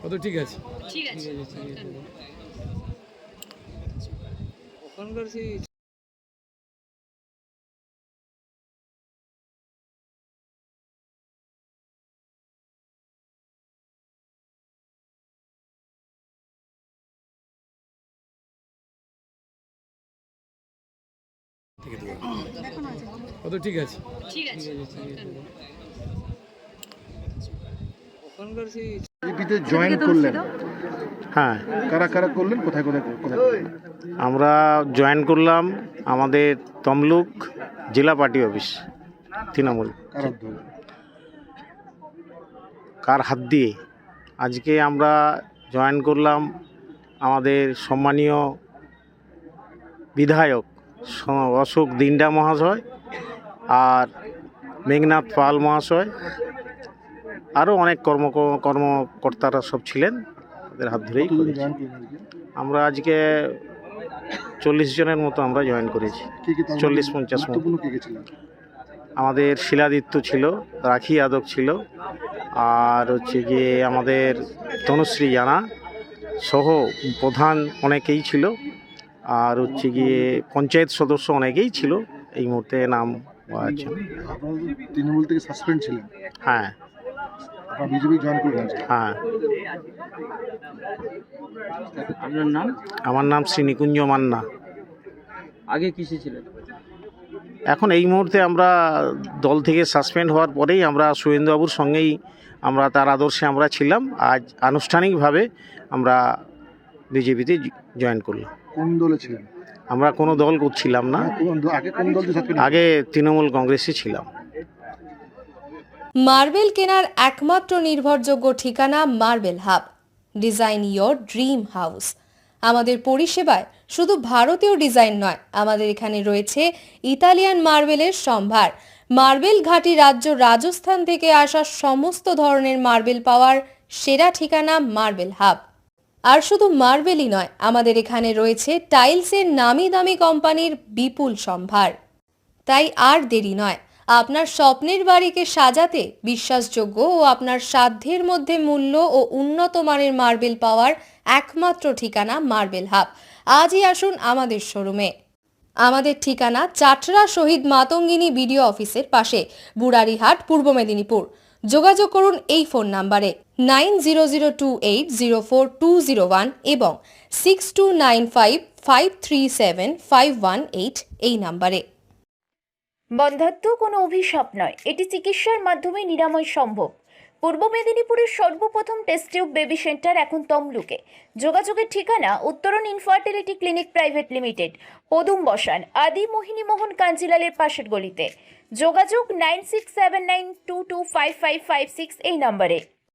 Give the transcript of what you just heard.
কত ঠিক আছে ওখানকার সেই কত ঠিক আছে ওখানকার সেই বিজেপিতে জয়েন করলেন। হ্যাঁ, কারা কারা করলেন, কোথায় কোথায় কোথায় করলেন? আমরা জয়েন করলাম আমাদের তমলুক জেলা পার্টি অফিস তৃণমূল। কার উদ্যোগে? কার হাত দিয়ে? আজকে আমরা জয়েন করলাম আমাদের সম্মানীয় বিধায়ক অশোক দিন্ডা মহাশয় আর মেঘনাথ পাল মহাশয়, আরও অনেক কর্মকর্তারা সব ছিলেন, তাদের হাত ধরেই কতজন করেছি। জয়েন করলেন আজকে? আমরা আজকে 40 জনের মতো আমরা জয়েন করেছি। কে কে তার মধ্যে 40-50 মতো। গুরুত্বপূর্ণ কে কে ছিলেন? আমাদের শিলাদিত্য ছিল, রাখি যাদব ছিল, আর হচ্ছে গিয়ে আমাদের তনুশ্রী জানা সহ প্রধান অনেকেই ছিল, আর হচ্ছে গিয়ে পঞ্চায়েত সদস্য অনেকেই ছিল। এই মুহূর্তে নাম বলা যাচ্ছে না। আপনারা তো তৃণমূল থেকে সাসপেন্ড ছিলেন, হ্যাঁ আপনারা বিজেপি জয়েন করলেন আজকে। হ্যাঁ, আপনার নাম? আমার নাম শ্রী নিকুঞ্জ মান্না। আগে কিসে ছিলেন? এখন এই মুহূর্তে আমরা দল থেকে সাসপেন্ড হওয়ার পরেই আমরা সুরেন্দ্রবাবুর সঙ্গেই আমরা তার আদর্শে আমরা ছিলাম। আজ আনুষ্ঠানিকভাবে আমরা বিজেপিতে জয়েন করলাম। কোন দলে ছিলেন? আমরা কোনো দল করছিলাম না, আগে কোন দল সাসপেন্ড? আগে তৃণমূল কংগ্রেসে ছিলাম। মার্বেল কেনার একমাত্র নির্ভরযোগ্য ঠিকানা marble hub. Design your dream house. আমাদের পরিষেবায় শুধু ভারতীয় ডিজাইন নয়, আমাদের এখানে রয়েছে ইতালিয়ান মার্বেলের সম্ভার। মার্বেল ঘাঁটি রাজ্য রাজস্থান থেকে আসা সমস্ত ধরনের মার্বেল পাওয়ার সেরা ঠিকানা মার্বেল হাব। আর শুধু মার্বেলই নয়, আমাদের এখানে রয়েছে টাইলসের নামি দামি কোম্পানির বিপুল সম্ভার। তাই আর দেরি নয়, আপনার স্বপ্নের বাড়িকে সাজাতে বিশ্বাসযোগ্য ও আপনার সাধ্যের মধ্যে মূল্য ও উন্নত মানের মার্বেল পাওয়ার একমাত্র ঠিকানা মার্বেল হাব। আজই আসুন আমাদের শোরুমে। আমাদের ঠিকানা চাটরা শহীদ মাতঙ্গিনী বিডিও অফিসের পাশে, বুড়ারিহাট, পূর্ব মেদিনীপুর। যোগাযোগ করুন এই ফোন নাম্বারে 9002804201 এবং 6295537518 এই নাম্বারে। বন্ধ্যাত্ব কোনো অভিশাপ নয়, এটি চিকিৎসার মাধ্যমে নিরাময় সম্ভব। পূর্ব মেদিনীপুরের সর্বপ্রথম টেস্ট টিউব বেবি সেন্টার এখন তমলুকে। যোগাযোগের ঠিকানা উত্তরণ ইনফার্টিলিটি ক্লিনিক প্রাইভেট লিমিটেড, পদুম বসান, আদি মোহিনী মোহন কাঞ্জিলালের পাশের গলিতে। যোগাযোগ 9679225556 এই নম্বরে।